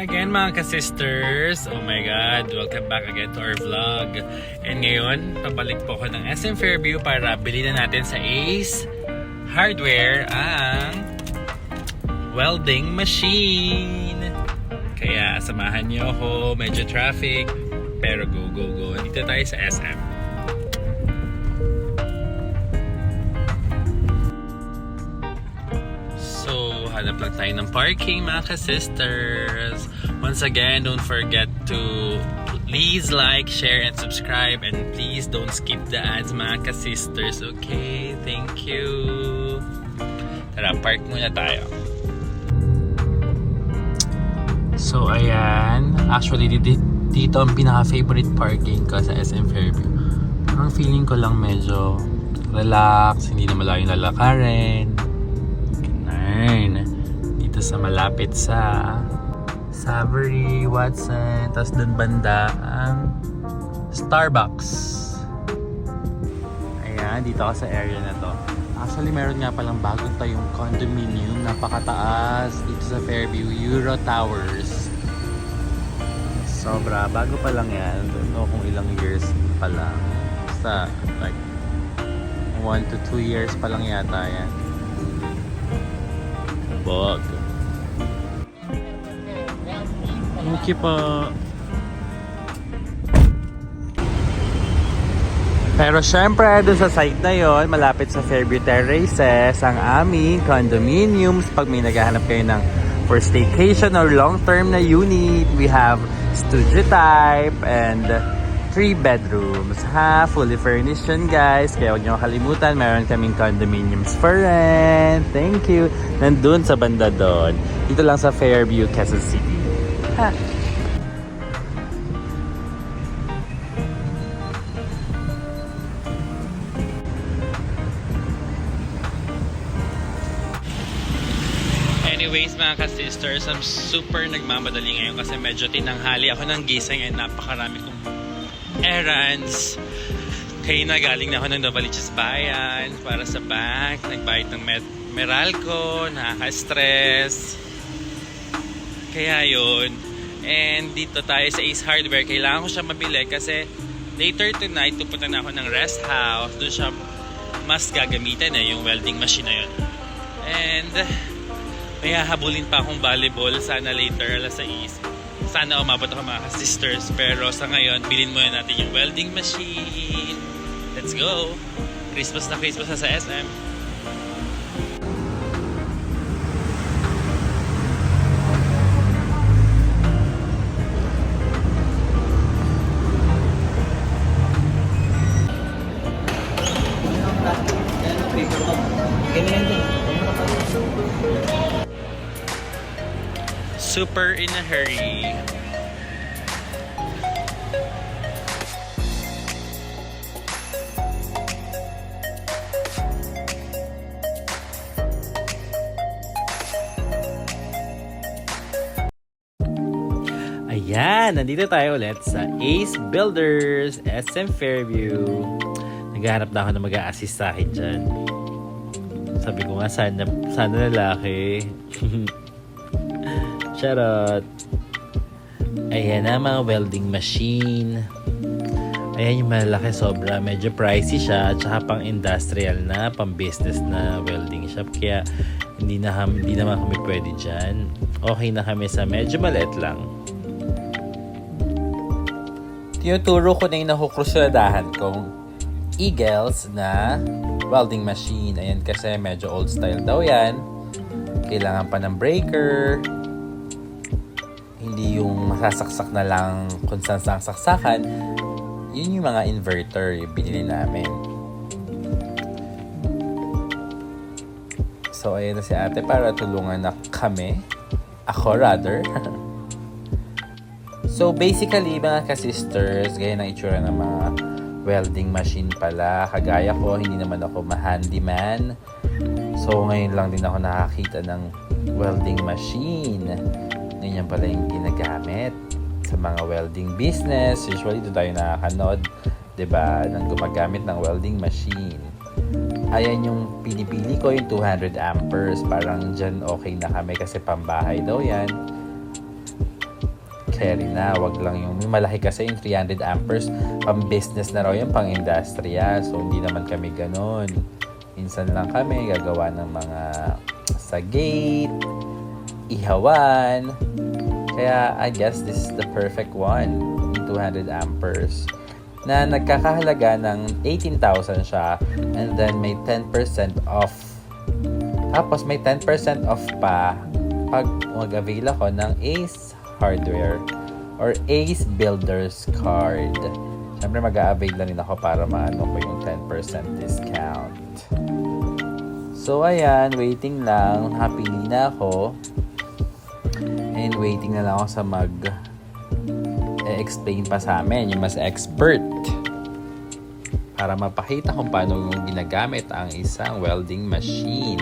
Again mga ka-sisters, oh my god, welcome back again to our vlog. And ngayon, pabalik po ako ng SM Fairview para bilhin na natin sa Ace Hardware ang welding machine. Kaya samahan niyo ako, medyo traffic, pero go. Dito tayo sa SM. So, hanap lang tayo ng parking mga ka-sisters. Once again, don't forget to please like, share, and subscribe. And please don't skip the ads mga ka-sisters. Okay? Thank you. Tara, park muna tayo. So, ayan. Actually, dito ang pinaka-favorite parking ko sa SM Fairview. Parang feeling ko lang medyo relax, hindi na malayo yung lalakarin. Dito sa malapit sa Savory, Watson, tapos dun banda ang Starbucks. Ayan, dito ako sa area na to. Actually, meron nga palang bagong tayong condominium, napakataas dito sa Fairview, Euro Towers. Sobra, bago pa lang yan. Don't know kung ilang years pa lang. Basta like 1 to 2 years pa lang yata yan. Bog. Thank you po. Pero syempre, doon sa site na yon, malapit sa Fairview Terraces, ang aming condominiums. Pag may naghahanap kayo ng for staycation or long-term na unit, we have studio type and 3 bedrooms, fully furnished yun guys. Kaya huwag niyo kalimutan, meron kaming condominiums for rent. Thank you. Nandun sa banda doon. Dito lang sa Fairview, Quezon City. Ha. Anyways mga ka-sisters, I'm super nagmamadali ngayon kasi medyo tinanghali ako ng gising and napakarami kong errands. Kaya na galing na ako ng Novaliches Bayan para sa bank. Nagbayad ng Meralco, nakaka-stress. Kaya yun. And dito tayo sa Ace Hardware. Kailangan ko siya mabili kasi later tonight pupunta na ako ng rest house. Doon siya mas gagamitin yung welding machine na yun. And may hahabulin pa akong volleyball. Sana later alas 6. Sana umabot ako mga sisters. Pero sa ngayon, bilhin muna natin yung welding machine. Let's go! Christmas na sa SM. Super in a hurry. Ayan, nandito tayo ulit sa Ace Builders, SM Fairview. Naghahanap na ako na mag-a-assist sa akin dyan. Sabi ko nga, sana lalaki. Charot. Ayan na mga welding machine. Ayan yung malaki, sobra. Medyo pricey siya. Tsaka pang industrial na, pang business na welding shop. Kaya hindi naman kami pwede dyan. Okay na kami sa medyo maliit lang. Tinuturo ko na yung nakukrusyadahan kong Eagles na welding machine. Ayan kasi medyo old style daw yan. Kailangan pa ng breaker. Hindi yung masasaksak na lang kung saan saksakan. Yun yung mga inverter yung binili namin. So ayun na si ate para tulungan na kami. Ako rather. So basically mga ka-sisters, gaya ng itsura ng mga welding machine pala. Kagaya ko, hindi naman ako ma-handyman. So ngayon lang din ako nakakita ng welding machine. Ganyan pala yung ginagamit sa mga welding business. Usually doon tayo nakakanood, diba, ng gumagamit ng welding machine. Ayan yung pinipili ko, yung 200 amperes. Parang dyan okay na kami kasi pambahay daw yan. cherry na. Wag lang yung malaki kasi yung 300 amperes. Pang business na raw yan, pang industrial. So, hindi naman kami ganun. Minsan lang kami gagawa ng mga sa gate, ihawan. Kaya, I guess this is the perfect one. 200 amperes. Na nagkakahalaga ng 18,000 siya. And then, may 10% off. Tapos, may 10% off pa pag mag-avail ako ng Ace Hardware or Ace Builders Card. Siyempre mag-a-avail na rin ako para maano ko yung 10% discount. So ayan, waiting lang. Napili na ako. And waiting na lang ako sa explain pa sa amin, yung mas expert. Para mapakita kung paano yung ginagamit ang isang welding machine.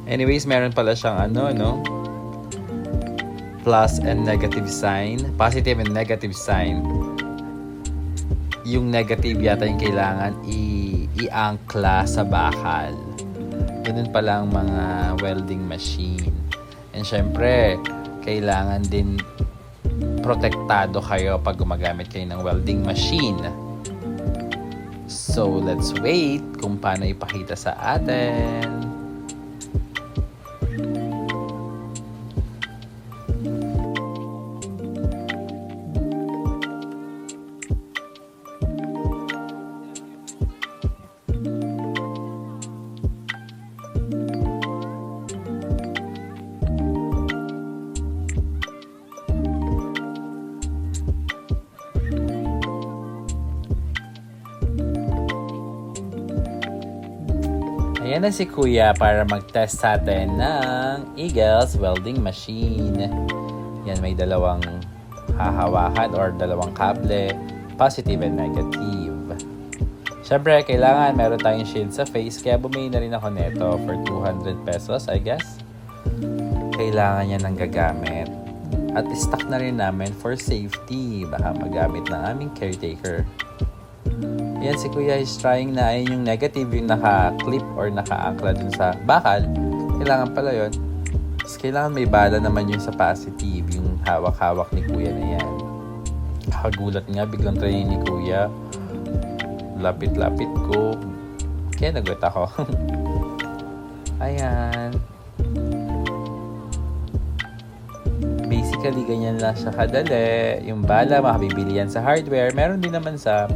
Anyways, meron pala siyang plus and negative sign, positive and negative sign. Yung negative yata yung kailangan i-angkla sa bakal. Ganun pala ang mga welding machine. And syempre, kailangan din protektado kayo pag gumagamit kayo ng welding machine. So, let's wait kung paano ipakita sa atin. Ayan na si Kuya para mag-test sa atin ng Eagles welding machine. Yan, may dalawang hahawakan or dalawang kable, positive and negative. Siyempre, kailangan meron tayong shield sa face, kaya bumili na rin ako neto for 200 pesos, I guess. Kailangan niya ng gagamit. At stock na rin namin for safety. Baka magamit ng aming caretaker. Yan, si Kuya is trying na ayun yung negative, yung naka-clip or naka-angkla dun sa bakal. Kailangan pala yun. Tapos kailangan may bala naman yung sa positive, yung hawak-hawak ni Kuya na yan. Kagulat nga, biglang try ni Kuya. Lapit-lapit ko. Kaya nagulat ako. Ayan. Basically, ganyan lang siya kadali. Yung bala, makabibili yan sa hardware. Meron din naman sa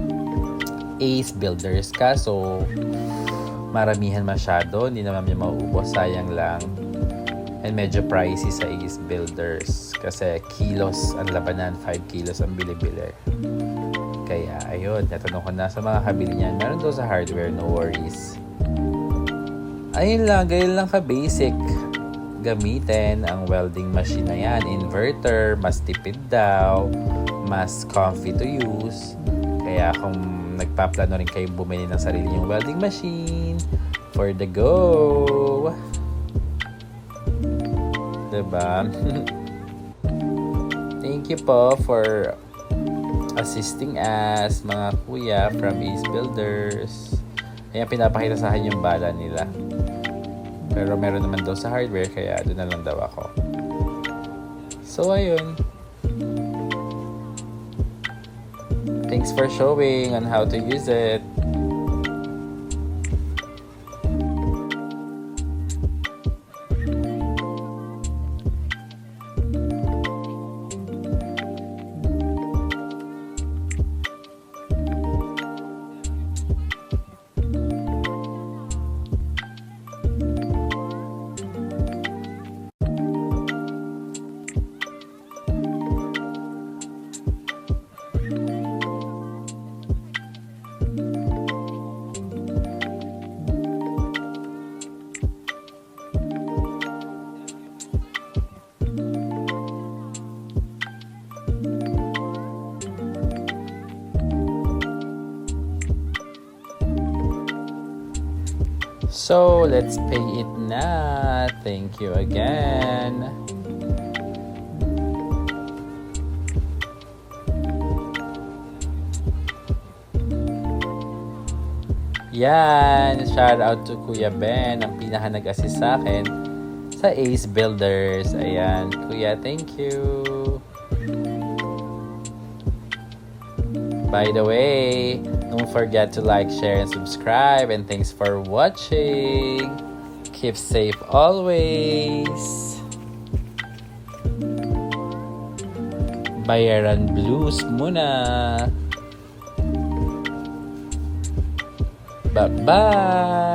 Ace Builders, kaso maramihan masyado, hindi naman niya mauubos, sayang lang. And medyo pricey sa Ace Builders kasi kilos ang labanan, 5 kilos ang bili-bili. Kaya ayun, natanong ko na sa mga kabili niyan, meron daw sa hardware, no worries. Ayun lang, ganyan lang ka-basic gamitin ang welding machine na yan. Inverter, mas tipid daw, mas comfy to use. Kaya kung nagpaplano rin kayo bumili ng sarili yung welding machine, for the go! Diba? Thank you po for assisting us, mga kuya from Ace Builders. Ayan, pinapakita sa akin yung bala nila. Pero meron naman daw sa hardware, kaya doon na lang daw ako. So, ayun. Thanks for showing on how to use it. So, let's pay it na. Thank you again. Yan, shout out to Kuya Ben, ang pinaka nag-assist sa akin sa Ace Builders. Ayan, Kuya, thank you. By the way, don't forget to like, share, and subscribe. And thanks for watching. Keep safe always. Bayaran Blues muna. Bye-bye.